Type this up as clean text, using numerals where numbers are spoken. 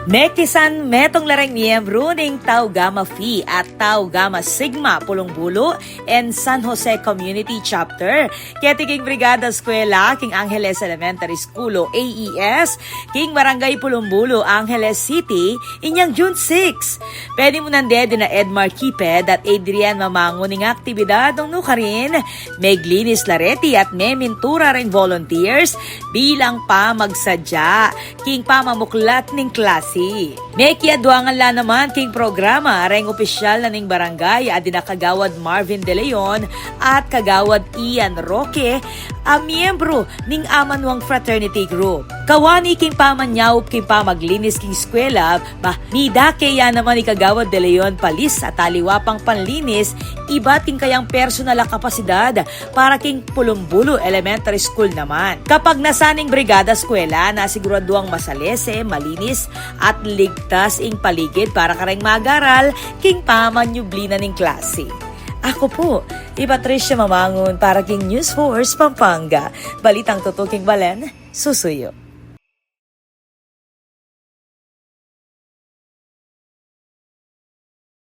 Nekisan metong lareng miyembro ng Tau Gamma Phi at Tau Gamma Sigma Pulongbulo and San Jose Community Chapter. Ketiking Brigada Eskwela, King Angeles Elementary School o AES, King Barangay Pulongbulo, Angeles City, inyang June 6. Pwede mo nande din na Edmar Kiped at Adrian Mamango ning aktibidad ng nukarin, Meglinis Lareti at Memintura ring volunteers bilang pa magsadya, King pamamuklat ning klase. Neki aduangan la naman king programa reng opisyal na ning barangay adina kagawad Marvin De Leon at kagawad Ian Roque a miyembro ning Amanwang Fraternity Group. Kawani king pamanyaw king pamaglinis king eskwela mida kaya naman ni kagawad De Leon palis at taliwapang panlinis iba king kayang personal a kapasidad para king Pulongbulo Elementary School naman. Kapag nasaning brigada eskwela na siguraduang masalese, malinis at ligtas ing paligid para kareng magaral king pamanyublina ning klase. Ako po, Patricia Mamangon para king News Force Pampanga. Balitang tutuking Balen, susuyo.